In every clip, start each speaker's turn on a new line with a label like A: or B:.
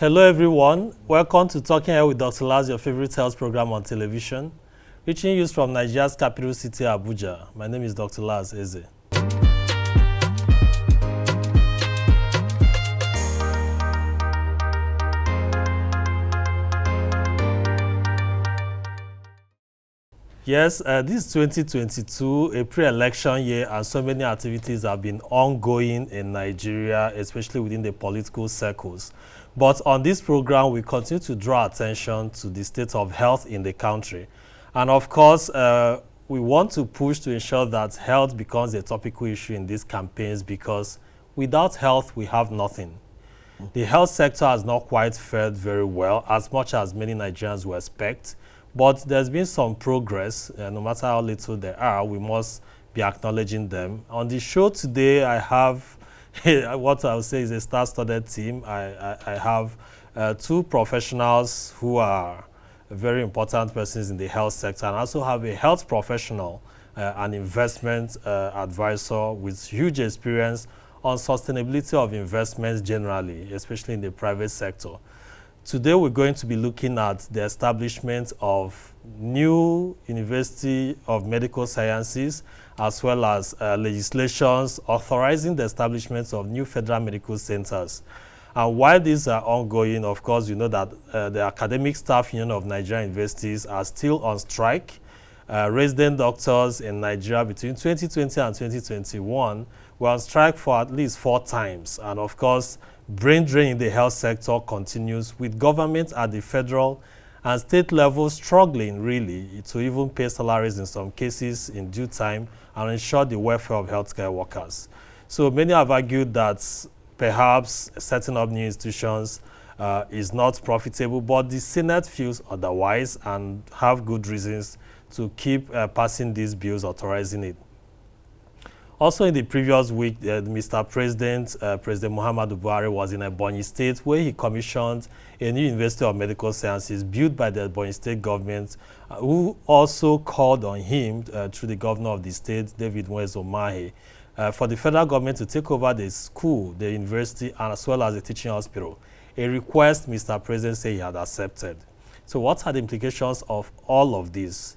A: Hello everyone, welcome to Talking Health with Dr. Laz, your favorite health program on television, reaching you from Nigeria's capital city, Abuja. My name is Dr. Laz Eze. Yes, this is 2022, a pre-election year, and so many activities have been ongoing in Nigeria, especially within the political circles. But on this program, we continue to draw attention to the state of health in the country. And of course, we want to push to ensure that health becomes a topical issue in these campaigns, because without health, we have nothing. The health sector has not quite fared very well, as much as many Nigerians will expect. But there's been some progress, no matter how little there are, we must be acknowledging them. On the show today, I have what I would say is a star-studded team. I have two professionals who are very important persons in the health sector, and I also have a health professional, an investment advisor with huge experience on sustainability of investments generally, especially in the private sector. Today, we're going to be looking at the establishment of new University of Medical Sciences, as well as legislations authorizing the establishment of new federal medical centers. And while these are ongoing, of course, you know that the Academic Staff Union of Nigerian Universities are still on strike. Resident doctors in Nigeria between 2020 and 2021 were on strike for at least 4 times. And of course, brain drain in the health sector continues, with government at the federal and state level struggling really to even pay salaries in some cases in due time and ensure the welfare of healthcare workers. So many have argued that perhaps setting up new institutions is not profitable, but the Senate feels otherwise and have good reasons to keep passing these bills authorizing it. Also in the previous week, Mr. President, President Muhammadu Buhari was in Ebonyi State, where he commissioned a new University of Medical Sciences built by the Ebonyi State Government, who also called on him through the governor of the state, David Umahi, for the federal government to take over the school, the university, and as well as the teaching hospital, a request Mr. President said he had accepted. So what are the implications of all of this?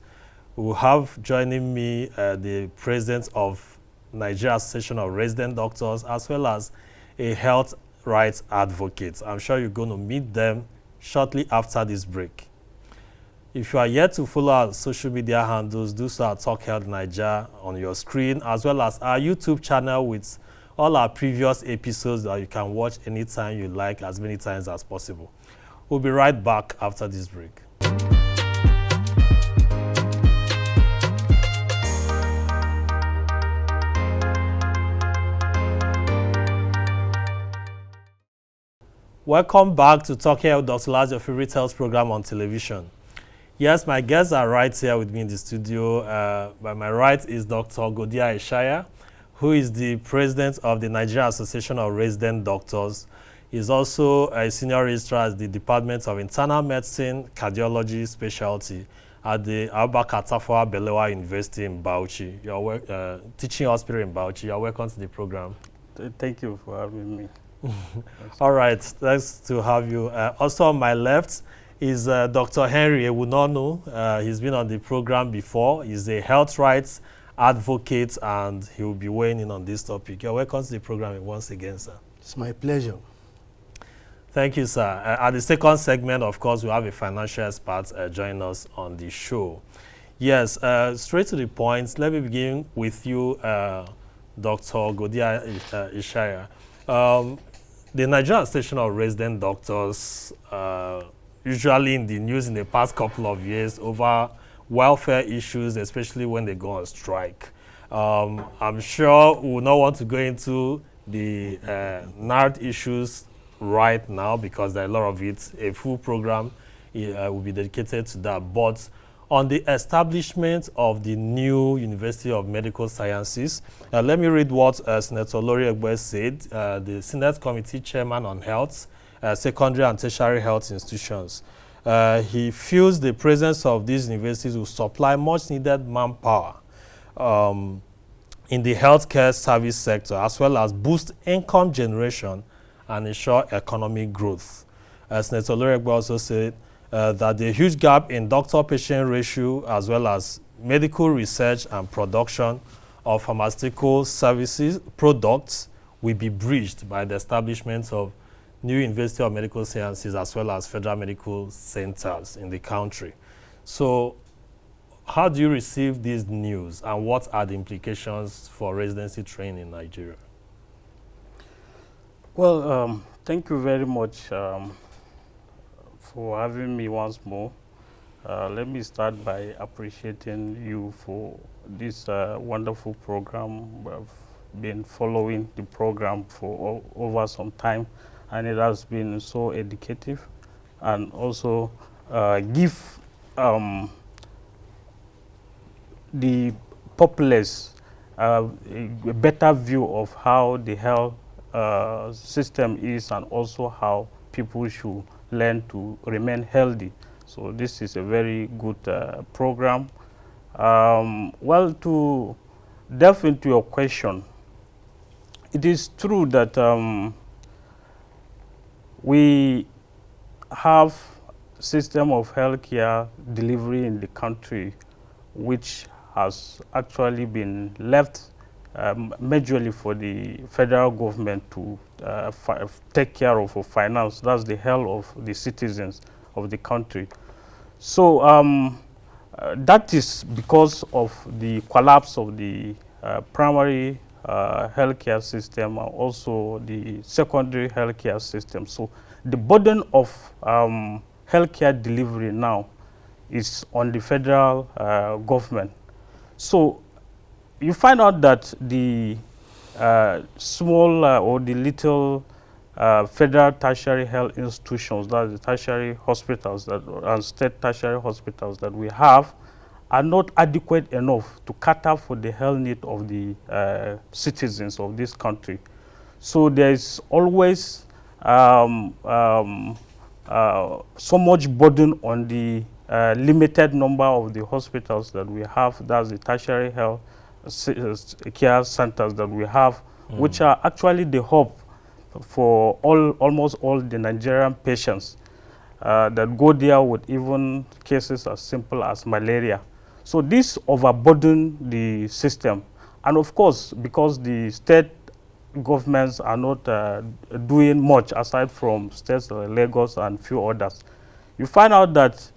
A: We have joining me the president of Nigeria Association of Resident Doctors, as well as a health rights advocate. I'm sure you're going to meet them shortly after this break. If you are yet to follow our social media handles, do so at Talk Health Nigeria on your screen, as well as our YouTube channel with all our previous episodes that you can watch anytime you like, as many times as possible. We'll be right back after this break. Welcome back to Talking Health with Dr. Laz, your favorite health program on television. Yes, my guests are right here with me in the studio. By my right is Dr. Godiya Ishaya, who is the president of the Nigerian Association of Resident Doctors. He's also a senior registrar at the Department of Internal Medicine, Cardiology Specialty at the Abubakar Tafawa Balewa University in Bauchi. You're teaching hospital in Bauchi. You're welcome to the program.
B: Thank you for having me.
A: All right, thanks to have you. Also on my left is Dr. Henry Ewunonu. He's been on the program before. He's a health rights advocate, and he will be weighing in on this topic. You're welcome to the program once again, sir.
C: It's my pleasure.
A: Thank you, sir. At the second segment, of course, we have a financial expert joining us on the show. Yes, straight to the point. Let me begin with you, Dr. Godiya Ishaya. The Nigerian Association of Resident Doctors, usually in the news in the past couple of years over welfare issues, especially when they go on strike. I'm sure we will not want to go into the NARD issues right now, because there are a lot of it. A full program will be dedicated to that. But on the establishment of the new University of Medical Sciences, let me read what Senator Olori Egwu said, the Senate Committee Chairman on Health, Secondary and Tertiary Health Institutions. He feels the presence of these universities will supply much needed manpower in the healthcare service sector, as well as boost income generation and ensure economic growth. Senator Egwu also said that the huge gap in doctor-patient ratio as well as medical research and production of pharmaceutical services products will be bridged by the establishment of new University of Medical Sciences as well as federal medical centers in the country. So how do you receive this news and what are the implications for residency training in Nigeria?
B: Well, thank you very much for having me once more. Let me start by appreciating you for this wonderful program. We've been following the program for over some time, and it has been so educative and also give the populace a better view of how the health system is and also how people should learn to remain healthy. So this is a very good program. Well, to delve into your question, it is true that we have system of healthcare delivery in the country which has actually been left majorly for the federal government to take care of finance. That's the health of the citizens of the country. So that is because of the collapse of the primary healthcare system and also the secondary healthcare system. So the burden of healthcare delivery now is on the federal government. So you find out that the small or the little federal tertiary health institutions, that is the tertiary hospitals and state tertiary hospitals that we have, are not adequate enough to cater for the health need of the citizens of this country. So there is always so much burden on the limited number of the hospitals that we have, that's the tertiary health care centers that we have, which are actually the hub for almost all the Nigerian patients that go there with even cases as simple as malaria. So this overburden the system. And of course, because the state governments are not doing much aside from states like Lagos and few others, you find out that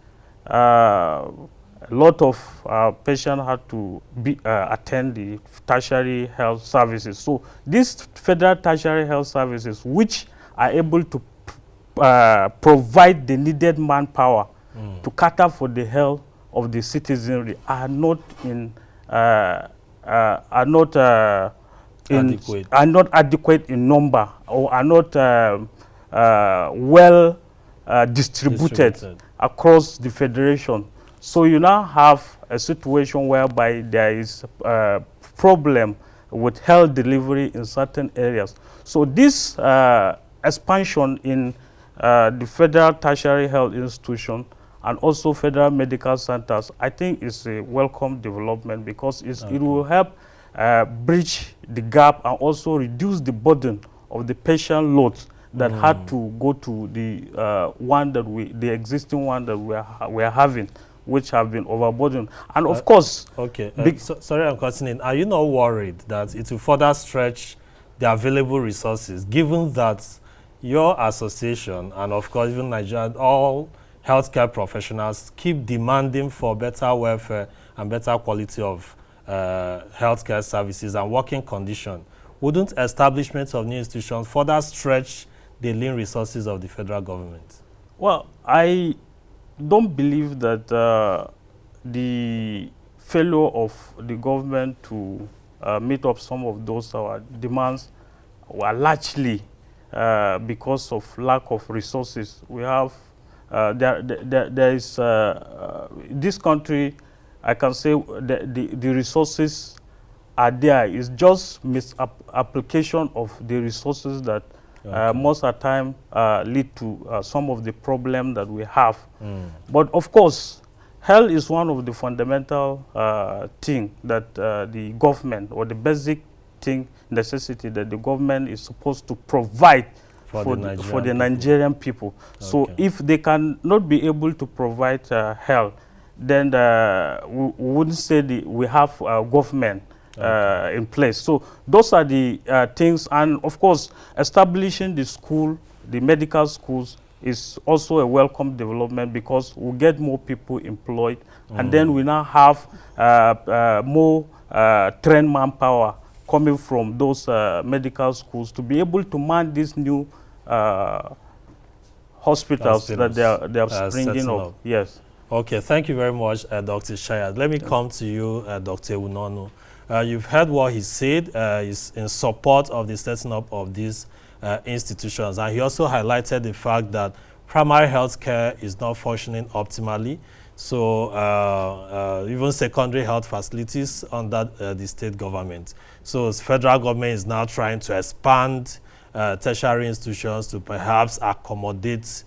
B: a lot of patients have to attend the tertiary health services. So these federal tertiary health services, which are able to provide the needed manpower to cater for the health of the citizenry, are not adequate in number, or are not well distributed across the federation. So you now have a situation whereby there is a problem with health delivery in certain areas. So this expansion in the federal tertiary health institution and also federal medical centers, I think is a welcome development, because it will help bridge the gap and also reduce the burden of the patient loads that had to go to the existing one that we are having, which have been overburdened. And of course...
A: Okay, sorry I'm cutting in. Are you not worried that it will further stretch the available resources, given that your association and of course even Nigeria, all healthcare professionals keep demanding for better welfare and better quality of healthcare services and working conditions? Wouldn't establishment of new institutions further stretch the lean resources of the federal government?
B: Well, I don't believe that the failure of the government to meet up some of those our demands were largely because of lack of resources. We have there is this country, I can say the resources are there. It's just misapplication of the resources that most of the time lead to some of the problem that we have. But of course, health is one of the fundamental thing that the government, or the basic thing, necessity that the government is supposed to provide for the Nigerian people. So
A: Okay.
B: if they cannot be able to provide health, then we wouldn't say we have government in place. So those are the things, and of course, establishing the medical schools is also a welcome development, because we get more people employed, and then we now have more trained manpower coming from those medical schools to be able to man these new hospitals that they are springing up. Yes.
A: Okay, thank you very much, Dr. Ishaya. Let me come to you, Dr. Ewunonu. You've heard what he said. He's in support of the setting up of these institutions, and he also highlighted the fact that primary health care is not functioning optimally. So even secondary health facilities under the state government. So the federal government is now trying to expand tertiary institutions to perhaps accommodate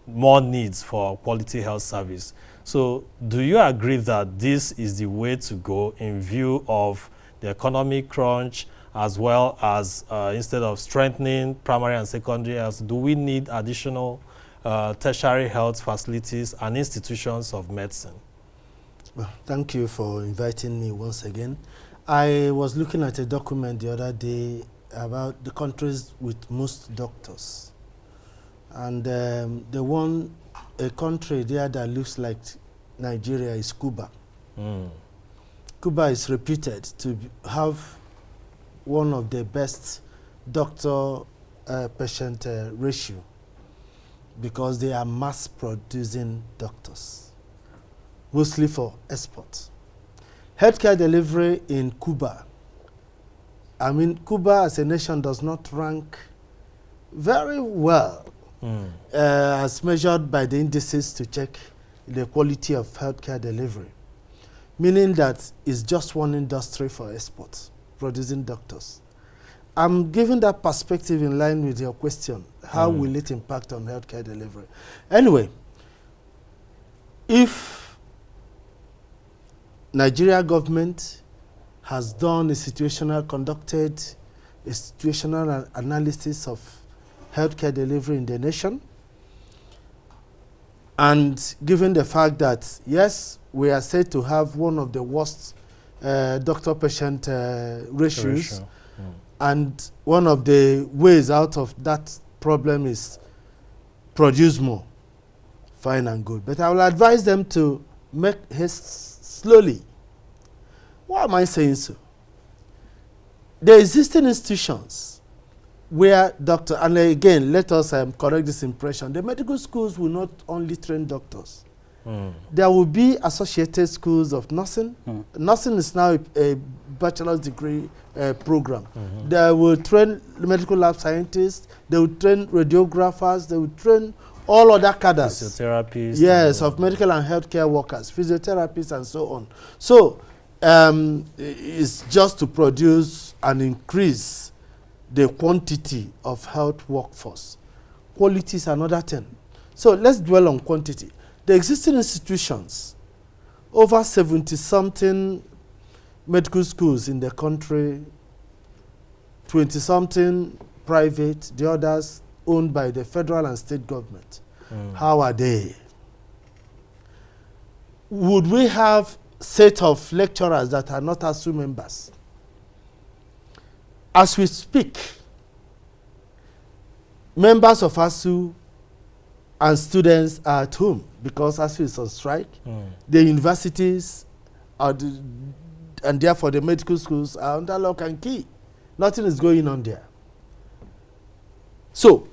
A: more needs for quality health service. So do you agree that this is the way to go in view of the economic crunch, as well as instead of strengthening primary and secondary health, do we need additional tertiary health facilities and institutions of medicine?
C: Well, thank you for inviting me once again. I was looking at a document the other day about the countries with most doctors. And a country there that looks like Nigeria is Cuba. Cuba is reputed to have one of the best doctor-patient ratio, because they are mass-producing doctors, mostly for export. Healthcare delivery in Cuba, I mean, Cuba as a nation does not rank very well as measured by the indices to check the quality of healthcare delivery, meaning that it's just one industry for export, producing doctors. I'm giving that perspective in line with your question. How will it impact on healthcare delivery? Anyway, if Nigeria government has conducted a situational analysis of healthcare delivery in the nation, and given the fact that, yes, we are said to have one of the worst doctor-patient ratios, and one of the ways out of that problem is produce more, fine and good. But I will advise them to make haste slowly. Why am I saying so? The existing institutions where doctor, and again, let us correct this impression, the medical schools will not only train doctors. There will be associated schools of nursing. Nursing is now a bachelor's degree program. They will train medical lab scientists, they will train radiographers, they will train all other cadres.
A: Physiotherapists.
C: Yes, of medical and healthcare workers, physiotherapists and so on. So it's just to produce and increase the quantity of health workforce. Quality is another thing. So let's dwell on quantity. The existing institutions, over 70-something medical schools in the country, 20-something private, the others owned by the federal and state government. How are they? Would we have a set of lecturers that are not ASUU members? As we speak, members of ASUU and students are at home because ASUU is on strike. The universities and therefore the medical schools are under lock and key. Nothing is going on there. So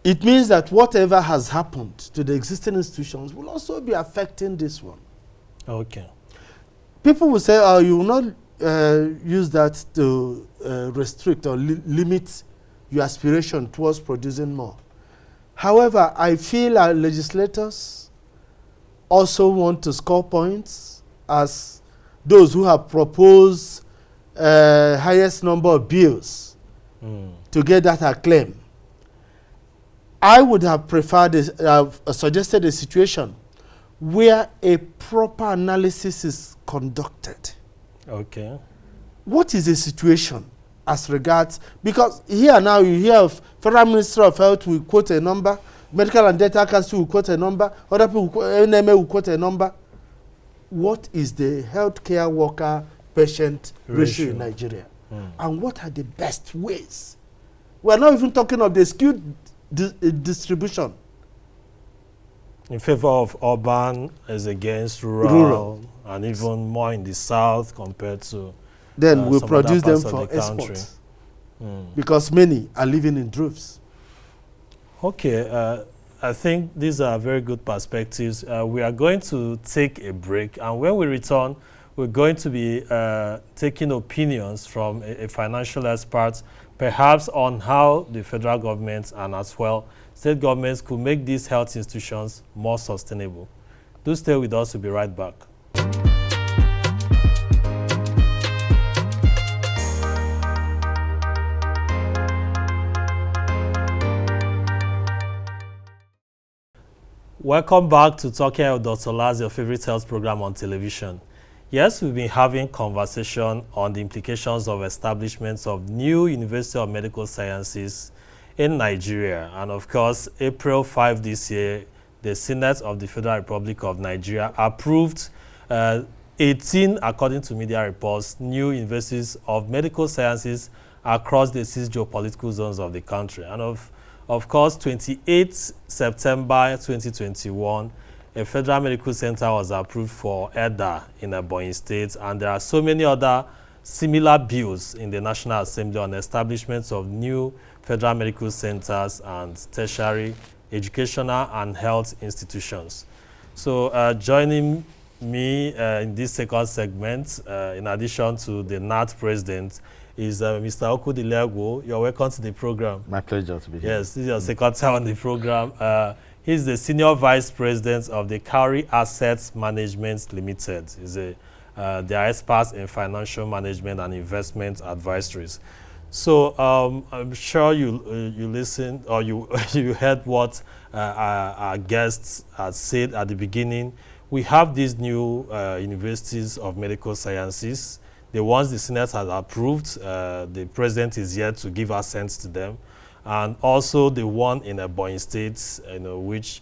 C: it means that whatever has happened to the existing institutions will also be affecting this one.
A: Okay.
C: People will say, oh, you will not use that to restrict or limit your aspiration towards producing more. However, I feel our legislators also want to score points as those who have proposed highest number of bills to get that acclaim. I would have preferred, suggested a situation where a proper analysis is conducted.
A: Okay.
C: What is the situation as regards, because here now you hear of Federal Ministry of Health will quote a number, Medical and Dental Council will quote a number, other people, NMA will quote a number. What is the healthcare worker patient ratio in Nigeria? And what are the best ways? We're not even talking of the skewed distribution.
A: In favor of urban as against rural, and even more in the south compared to
C: then we
A: some
C: produce
A: other
C: them
A: parts
C: for
A: of the country.
C: export. Because many are living in droves.
A: Okay, I think these are very good perspectives. We are going to take a break, and when we return, we're going to be taking opinions from a financial expert, perhaps on how the federal government and as well state governments could make these health institutions more sustainable. Do stay with us, we'll be right back. Welcome back to Talking with Dr. Laz, your favorite health program on television. Yes, we've been having conversation on the implications of establishments of new University of Medical Sciences in Nigeria. And of course, April 5 this year, the Senate of the Federal Republic of Nigeria approved 18, according to media reports, new universities of medical sciences across the 6 geopolitical zones of the country. And of course, 28 September 2021, a federal medical center was approved for EDA in Ebonyi State, and there are so many other similar bills in the National Assembly on establishments of new federal medical centers and tertiary educational and health institutions. So joining me in this second segment, in addition to the NARD president, is Mr. Okwudili Egwu. You're welcome to the program.
D: My pleasure to be here.
A: Yes, this is your second time on the program. He's the Senior Vice President of the Cowrie Assets Management Limited. They are experts in financial management and investment advisories. So I'm sure you listened or you heard what our guests had said at the beginning. We have these new universities of medical sciences. The ones the Senate has approved, the President is yet to give assent to them. And also the one in Ebonyi State, which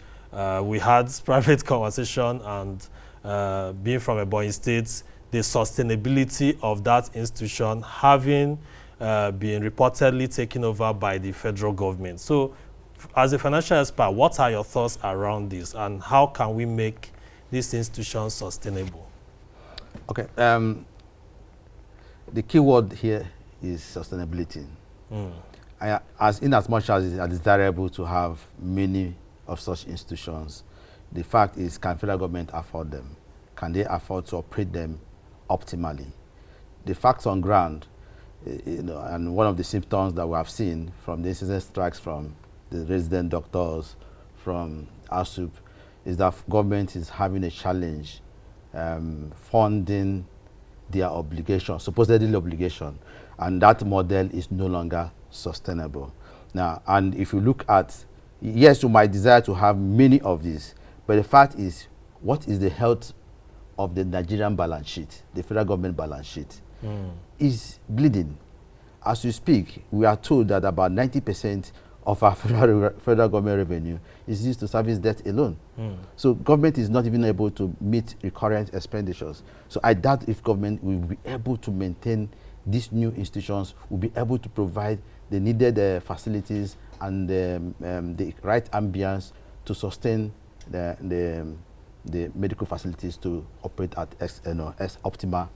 A: we had private conversation, and being from Ebonyi State, the sustainability of that institution having been reportedly taken over by the federal government. So as a financial expert, what are your thoughts around this, and how can we make these institutions sustainable?
D: Okay. The key word here is sustainability. In as much as it is desirable to have many of such institutions, the fact is, can federal government afford them? Can they afford to operate them optimally? The facts on ground, and one of the symptoms that we have seen from the ASUU strikes from the resident doctors, from ASUU, is that government is having a challenge funding their obligation, supposedly obligation, and that model is no longer sustainable. Now, and if you look at, yes, you might desire to have many of these, but the fact is, what is the health of the Nigerian balance sheet, the federal government balance sheet? Is bleeding. As you speak, we are told that about 90% of our federal government revenue is used to service debt alone. So government is not even able to meet recurrent expenditures. So I doubt if government will be able to maintain these new institutions, will be able to provide the needed facilities and the right ambience to sustain the medical facilities to operate at optimal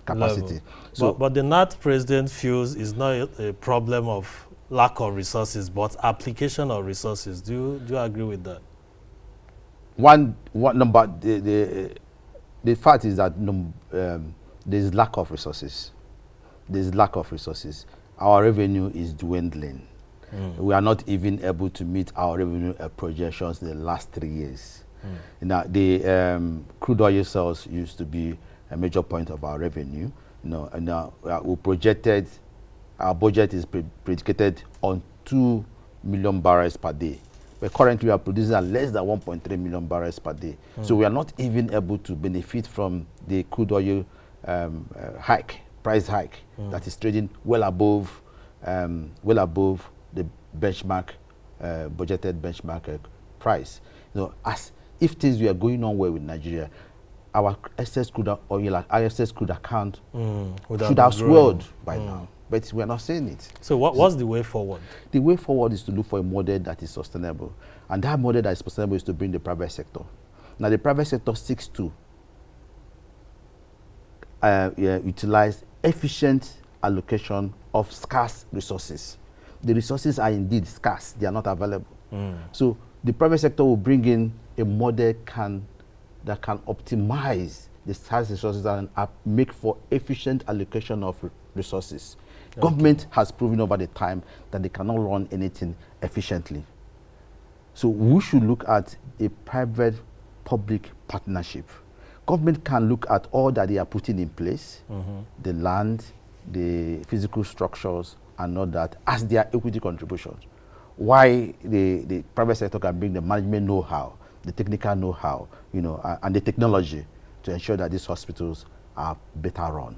D: capacity.
A: Level.
D: So,
A: but the NARD president feels it's not a problem of lack of resources, but application of resources. Do you agree with that?
D: One number, the fact is that there's lack of resources. There's lack of resources. Our revenue is dwindling. We are not even able to meet our revenue projections in the last 3 years. Now, the crude oil sales used to be a major point of our revenue. And now we projected, our budget is predicated on 2 million barrels per day. But currently we are producing at less than 1.3 million barrels per day. So we are not even able to benefit from the crude oil hike price hike that is trading well above the benchmark, budgeted benchmark price. You know, as if things were going on well with Nigeria, our excess crude oil, our excess crude account should have swelled by now. But we're not seeing it.
A: So what's the way forward?
D: The way forward is to look for a model that is sustainable. And that model that is sustainable is to bring the private sector. Now, the private sector seeks to utilize efficient allocation of scarce resources. The resources are indeed scarce. They are not available. So the private sector will bring in a model that can optimize the scarce resources and make for efficient allocation of resources. Okay. Government has proven over the time that they cannot run anything efficiently. So we should look at a private-public partnership. Government can look at all that they are putting in place, the land, the physical structures, and all that, as their equity contributions. Why the private sector can bring the management know-how, the technical know-how, you know, and the technology to ensure that these hospitals are better run.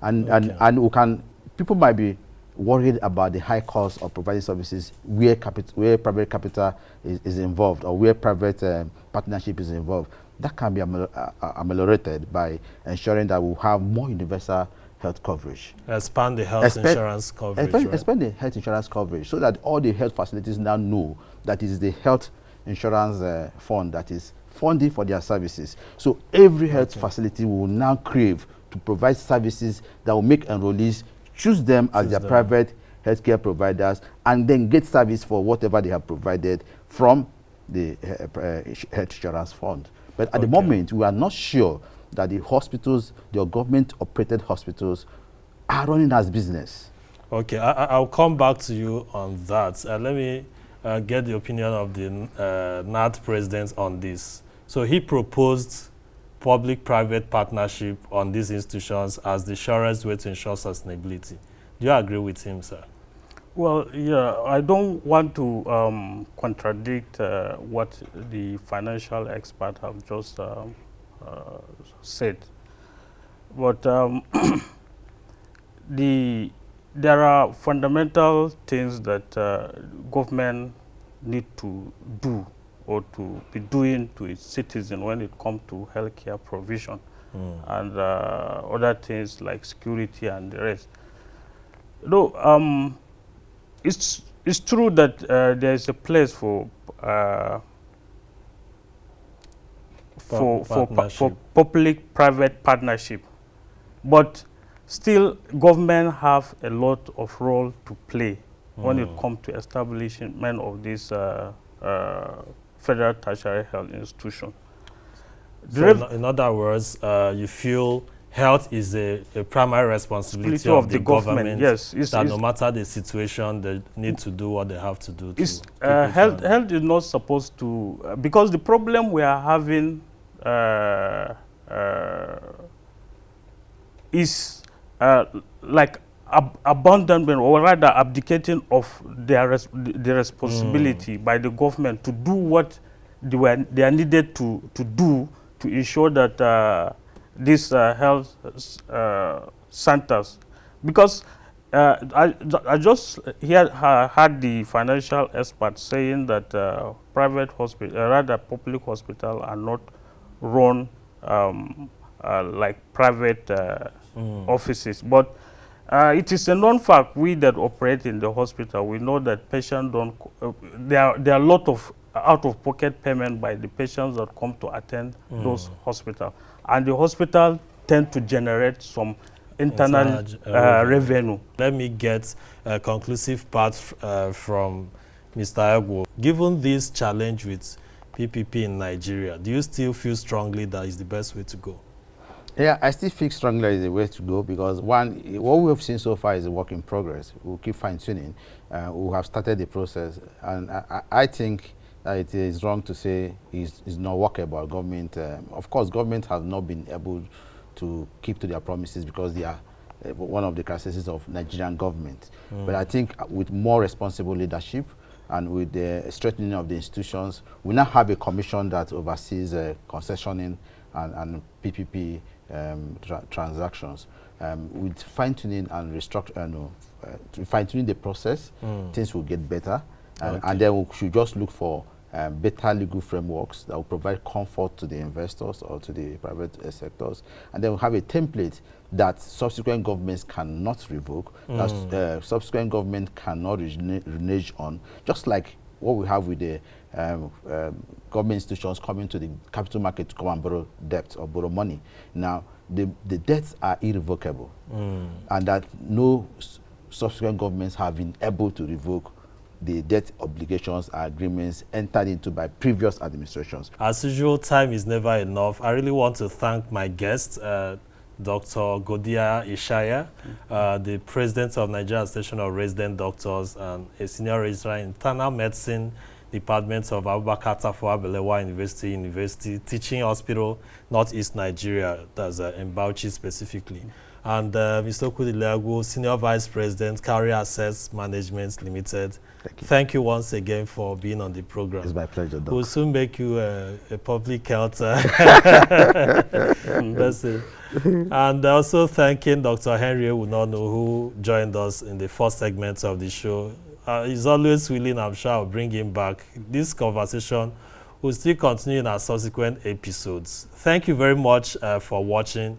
D: And we can, people might be worried about the high cost of providing services where private capital is involved, or where private partnership is involved. That can be ameliorated by ensuring that we have more universal health coverage.
A: Expand the health insurance coverage.
D: Expand the health insurance coverage so that all the health facilities now know that it is the health insurance fund that is funding for their services. So every health facility will now crave to provide services that will make enrollees choose them as their private healthcare providers, and then get service for whatever they have provided from the health insurance fund. But at the moment, we are not sure that the hospitals, the government-operated hospitals, are running as business.
A: Okay, I'll come back to you on that. Let me get the opinion of the NARD president on this. So he proposed public-private partnership on these institutions as the surest way to ensure sustainability. Do you agree with him, sir?
B: Well, yeah, I don't want to contradict what the financial expert have just said, but there are fundamental things that government need to do or to be doing to its citizens when it comes to healthcare provision and other things like security and the rest. Though it's true that there is a place for public-private partnership, but still government have a lot of role to play when it comes to establishment of this federal tertiary health institution.
A: So in other words, you feel health is a primary responsibility of the government.
B: Yes,
A: that no matter the situation, they need to do what they have to do.
B: Health is not supposed to, because the problem we are having is like abandonment, or rather abdicating of the responsibility by the government to do what they are needed to do to ensure that these health centers, because I just had the financial experts saying that private hospital, rather public hospital, are not run like private offices, but it is a known fact. We that operate in the hospital, we know that patients don't. There are a lot of out-of-pocket payment by the patients that come to attend those hospitals, and the hospital tend to generate some internal revenue.
A: Let me get a conclusive part from Mr. Egwu. Given this challenge with PPP in Nigeria, do you still feel strongly that is the best way to go?
D: Yeah, I still feel strongly is the way to go, because one, what we have seen so far is a work in progress. We'll keep fine-tuning. We have started the process, and I think that it is wrong to say it's not workable. Government, of course, government has not been able to keep to their promises because they are one of the characteristics of Nigerian government. But I think with more responsible leadership and with the strengthening of the institutions, we now have a commission that oversees concessioning and PPP transactions. with fine-tuning and fine-tuning the process, things will get better. And then we should just look for better legal frameworks that will provide comfort to the investors or to the private sectors. And then we'll have a template that subsequent governments cannot revoke, that subsequent government cannot renege on, just like what we have with the government institutions coming to the capital market to come and borrow debt or borrow money. Now, the debts are irrevocable, and that no subsequent governments have been able to revoke the debt obligations or agreements entered into by previous administrations.
A: As usual, time is never enough. I really want to thank my guest, Dr. Godiya Ishaya, the president of Nigerian Association of Resident Doctors and a senior registrar in Internal Medicine Department of Abubakar Tafawa Balewa University Teaching Hospital, Northeast Nigeria, that's in Bauchi specifically. And Mr. Okwudili Egwu, Senior Vice President, Carrier Assets Management Limited. Thank you once again for being on the program.
D: It's my pleasure, Doc.
A: We'll soon make you a public health. That's it. And also thanking Dr. Henry Ewunonu, who joined us in the first segment of the show. He's always willing, I'm sure I'll bring him back. This conversation will still continue in our subsequent episodes. Thank you very much for watching.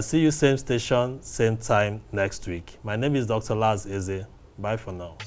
A: See you same station, same time next week. My name is Dr. Laz Eze. Bye for now.